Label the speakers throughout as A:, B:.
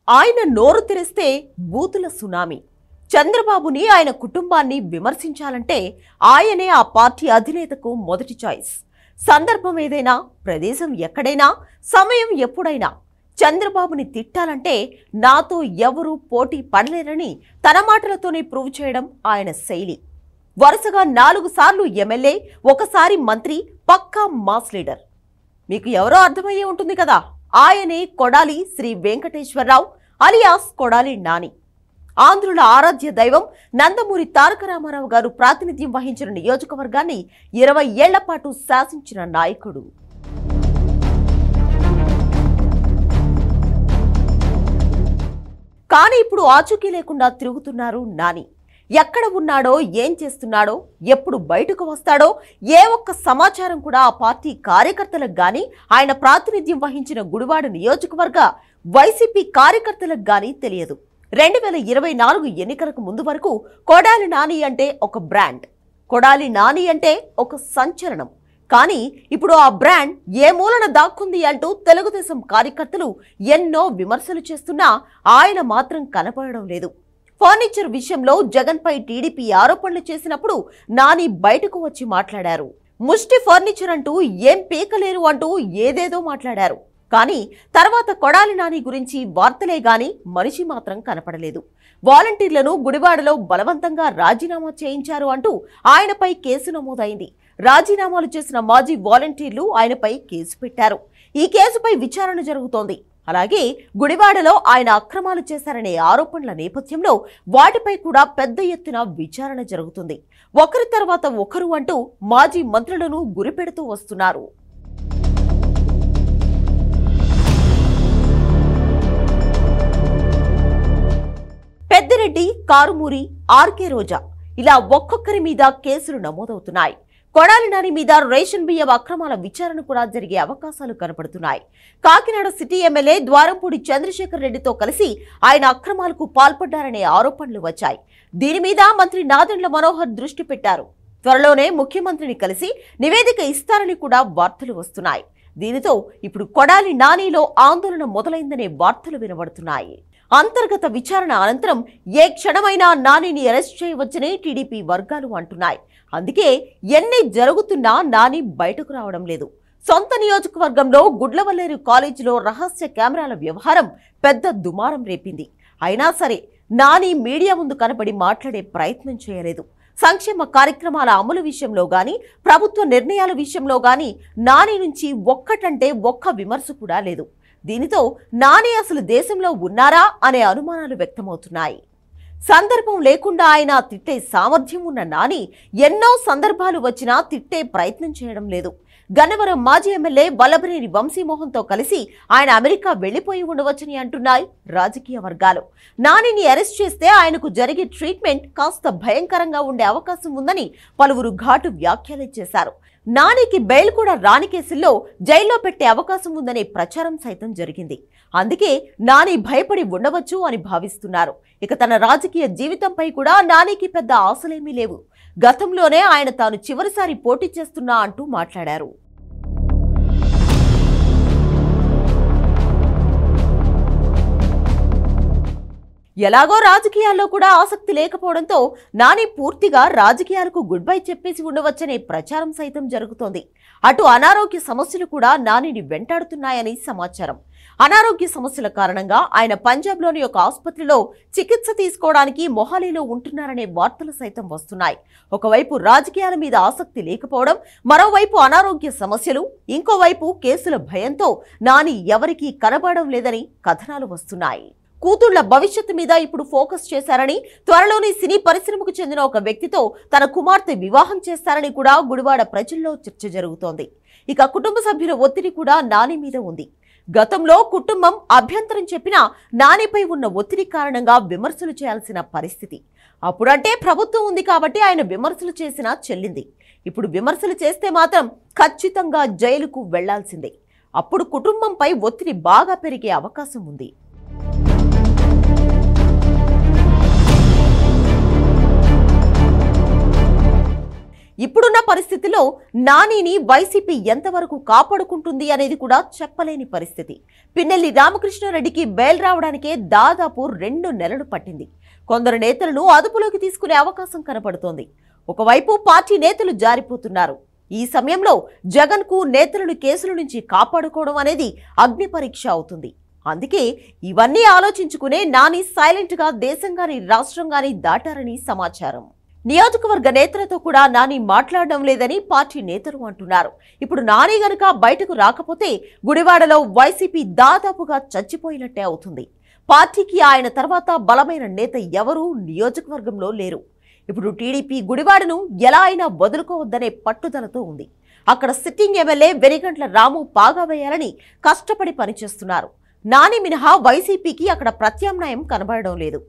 A: ఆయన నోరు తెరిస్తే బూతుల సునామీ. చంద్రబాబుని ఆయన కుటుంబాన్ని విమర్శించాలంటే ఆయనే ఆ పార్టీ అధినేతకు మొదటి చాయిస్. సందర్భం ఏదైనా, ప్రదేశం ఎక్కడైనా, సమయం ఎప్పుడైనా చంద్రబాబుని తిట్టాలంటే నాతో ఎవరూ పోటీ పడలేరని తన మాటలతోనే ప్రూవ్ చేయడం ఆయన శైలి. వరుసగా 4 సార్లు ఎమ్మెల్యే, ఒకసారి మంత్రి, పక్కా మాస్ లీడర్. మీకు ఎవరో అర్థమయ్యే ఉంటుంది కదా, ఆయనే కొడాలి శ్రీ వెంకటేశ్వరరావు అలియాస్ కొడాలి నాని. ఆంధ్రుల ఆరాధ్య దైవం నందమూరి తారక రామారావు గారు ప్రాతినిధ్యం వహించిన నియోజకవర్గాన్ని 20 ఏళ్ల పాటు శాసించిన నాయకుడు. కానీ ఇప్పుడు ఆచూకీ లేకుండా తిరుగుతున్నారు నాని. ఎక్కడ ఉన్నాడో, ఏం చేస్తున్నాడో, ఎప్పుడు బయటకు వస్తాడో ఏ ఒక్క సమాచారం కూడా ఆ పార్టీ కార్యకర్తలకు గాని, ఆయన ప్రాతినిధ్యం వహించిన గుడివాడ నియోజకవర్గ వైసీపీ కార్యకర్తలకు గాని తెలియదు. 2024 ఎన్నికలకు ముందు వరకు కొడాలి నాని అంటే ఒక బ్రాండ్, కొడాలి నాని అంటే ఒక సంచలనం. కానీ ఇప్పుడు ఆ బ్రాండ్ ఏ మూలన దాక్కుంది అంటూ తెలుగుదేశం కార్యకర్తలు ఎన్నో విమర్శలు చేస్తున్నా ఆయన మాత్రం కనపడడం లేదు. ఫర్నిచర్ విషయంలో జగన్ పై టీడీపీ ఆరోపణలు చేసినప్పుడు నాని బయటకు వచ్చి మాట్లాడారు. ముష్టి ఫర్నిచర్ అంటూ ఏం పీకలేరు అంటూ ఏదేదో మాట్లాడారు. కానీ తర్వాత కొడాలి నాని గురించి వార్తలే గాని మనిషి మాత్రం కనపడలేదు. వాలంటీర్లను గుడివాడలో బలవంతంగా రాజీనామా చేయించారు అంటూ ఆయనపై కేసు నమోదైంది. రాజీనామాలు చేసిన మాజీ వాలంటీర్లు ఆయనపై కేసు పెట్టారు. ఈ కేసుపై విచారణ జరుగుతోంది. అలాగే గుడివాడలో ఆయన అక్రమాలు చేశారనే ఆరోపణల నేపథ్యంలో వాటిపై కూడా పెద్ద ఎత్తున విచారణ జరుగుతుంది. ఒకరి తర్వాత ఒకరు అంటూ మాజీ మంత్రులను గురిపెడుతూ వస్తున్నారు. పెద్దిరెడ్డి, కారుమూరి, ఆర్కే రోజా ఇలా ఒక్కొక్కరి మీద కేసులు నమోదవుతున్నాయి. కొడాలి నాని మీద రేషన్ బియ్యం అక్రమాల విచారణ కూడా జరిగే అవకాశాలు కనపడుతున్నాయి. కాకినాడ సిటీ ఎమ్మెల్యే ద్వారంపూడి చంద్రశేఖర్ రెడ్డితో కలిసి ఆయన అక్రమాలకు పాల్పడ్డారనే ఆరోపణలు వచ్చాయి. దీని మీద మంత్రి నాదెండ్ల మనోహర్ దృష్టి పెట్టారు. త్వరలోనే ముఖ్యమంత్రిని కలిసి నివేదిక ఇస్తారని కూడా వార్తలు వస్తున్నాయి. దీనితో ఇప్పుడు కొడాలి నానిలో ఆందోళన మొదలైందనే వార్తలు వినబడుతున్నాయి. అంతర్గత విచారణ అనంతరం ఏ క్షణమైనా నానిని అరెస్ట్ చేయవచ్చని టీడీపీ వర్గాలు అంటున్నాయి. అందుకే ఎన్ని జరుగుతున్నా నాని బయటకు రావడం లేదు. సొంత నియోజకవర్గంలో గుడ్లవల్లేరు కాలేజీలో రహస్య కెమెరాల వ్యవహారం పెద్ద దుమారం రేపింది. అయినా సరే నాని మీడియా ముందు కనబడి మాట్లాడే ప్రయత్నం చేయలేదు. సంక్షేమ కార్యక్రమాల అమలు విషయంలో గాని, ప్రభుత్వ నిర్ణయాల విషయంలో గాని నాని నుంచి ఒక్కటంటే ఒక్క విమర్శ కూడా లేదు. దీనితో నాని అసలు దేశంలో ఉన్నారా అనే అనుమానాలు వ్యక్తమవుతున్నాయి. సందర్భం లేకుండా ఆయన తిట్టే సామర్థ్యం ఉన్న నాని ఎన్నో సందర్భాలు వచ్చినా తిట్టే ప్రయత్నం చేయడం లేదు. గన్నవరం మాజీ ఎమ్మెల్యే వల్లభనేని వంశీమోహన్తో కలిసి ఆయన అమెరికా వెళ్లిపోయి ఉండవచ్చని అంటున్నాయి రాజకీయ వర్గాలు. నానిని అరెస్ట్ చేస్తే ఆయనకు జరిగే ట్రీట్మెంట్ కాస్త భయంకరంగా ఉండే అవకాశం ఉందని పలువురు ఘాటు వ్యాఖ్యలు చేశారు. నానికి బెయిల్ కూడా రాని కేసుల్లో జైల్లో పెట్టే అవకాశం ఉందనే ప్రచారం సైతం జరిగింది. అందుకే నాని భయపడి ఉండవచ్చు అని భావిస్తున్నారు. ఇక తన రాజకీయ జీవితంపై కూడా నానికి పెద్ద ఆశలేమీ లేవు. గతంలోనే ఆయన తాను చివరిసారి పోటీ చేస్తున్నా అంటూ మాట్లాడారు. ఎలాగో రాజకీయాల్లో కూడా ఆసక్తి లేకపోవడంతో నాని పూర్తిగా రాజకీయాలకు గుడ్ బై చెప్పేసి ఉండవచ్చనే ప్రచారం సైతం జరుగుతోంది. అటు అనారోగ్య సమస్యలు కూడా నానిని వెంటాడుతున్నాయని సమాచారం. అనారోగ్య సమస్యల కారణంగా ఆయన పంజాబ్లోని ఒక ఆసుపత్రిలో చికిత్స తీసుకోవడానికి మొహాలీలో ఉంటున్నారనే వార్తలు సైతం వస్తున్నాయి. ఒకవైపు రాజకీయాల మీద ఆసక్తి లేకపోవడం, మరోవైపు అనారోగ్య సమస్యలు, ఇంకోవైపు కేసుల భయంతో నాని ఎవరికీ కనబడడం లేదని కథనాలు వస్తున్నాయి. కూతుళ్ల భవిష్యత్తు మీద ఇప్పుడు ఫోకస్ చేశారని, త్వరలోనే సినీ పరిశ్రమకు చెందిన ఒక వ్యక్తితో తన కుమార్తె వివాహం చేస్తారని కూడా గుడివాడ ప్రజల్లో చర్చ జరుగుతోంది. ఇక కుటుంబ సభ్యుల ఒత్తిడి కూడా నాని మీద ఉంది. గతంలో కుటుంబం అభ్యంతరం చెప్పినా నానిపై ఉన్న ఒత్తిడి కారణంగా విమర్శలు చేయాల్సిన పరిస్థితి. అప్పుడంటే ప్రభుత్వం ఉంది కాబట్టి ఆయన విమర్శలు చేసినా చెల్లింది. ఇప్పుడు విమర్శలు చేస్తే మాత్రం ఖచ్చితంగా జైలుకు వెళ్లాల్సిందే. అప్పుడు కుటుంబంపై ఒత్తిడి బాగా పెరిగే అవకాశం ఉంది. ఇప్పుడున్న పరిస్థితిలో నానిని వైసీపీ ఎంతవరకు కాపాడుకుంటుంది అనేది కూడా చెప్పలేని పరిస్థితి. పిన్నెల్లి రామకృష్ణారెడ్డికి బెయిల్ రావడానికే దాదాపు 2 నెలలు పట్టింది. కొందరు నేతలను అదుపులోకి తీసుకునే అవకాశం కనపడుతోంది. ఒకవైపు పార్టీ నేతలు జారిపోతున్నారు. ఈ సమయంలో జగన్ కు నేతలను కేసుల నుంచి కాపాడుకోవడం అనేది అగ్ని పరీక్ష అవుతుంది. అందుకే ఇవన్నీ ఆలోచించుకునే నాని సైలెంట్ గా దేశం గాని రాష్ట్రం గాని దాటారని సమాచారం. నియోజకవర్గ నేతలతో కూడా నాని మాట్లాడడం లేదని పార్టీ నేతలు అంటున్నారు. ఇప్పుడు నాని గనుక బయటకు రాకపోతే గుడివాడలో వైసీపీ దాదాపుగా చచ్చిపోయినట్టే అవుతుంది. పార్టీకి ఆయన తర్వాత బలమైన నేత ఎవరూ నియోజకవర్గంలో లేరు. ఇప్పుడు టీడీపీ గుడివాడను ఎలా అయినా వదులుకోవద్దనే పట్టుదలతో ఉంది. అక్కడ సిట్టింగ్ ఎమ్మెల్యే వెనిగండ్ల రాము పాగా వేయాలని కష్టపడి పనిచేస్తున్నారు. నాని మినహా వైసీపీకి అక్కడ ప్రత్యామ్నాయం కనబడడం లేదు.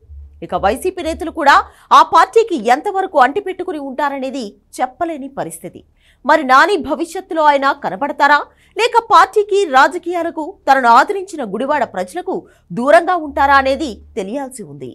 A: ఇక వైసీపీ నేతలు కూడా ఆ పార్టీకి ఎంతవరకు అంటిపెట్టుకుని ఉంటారనేది చెప్పలేని పరిస్థితి. మరి నాని భవిష్యత్తులో ఆయన కనబడతారా, లేక పార్టీకి రాజకీయాలకు తనను ఆదరించిన గుడివాడ ప్రజలకు దూరంగా ఉంటారా అనేది తెలియాల్సి ఉంది.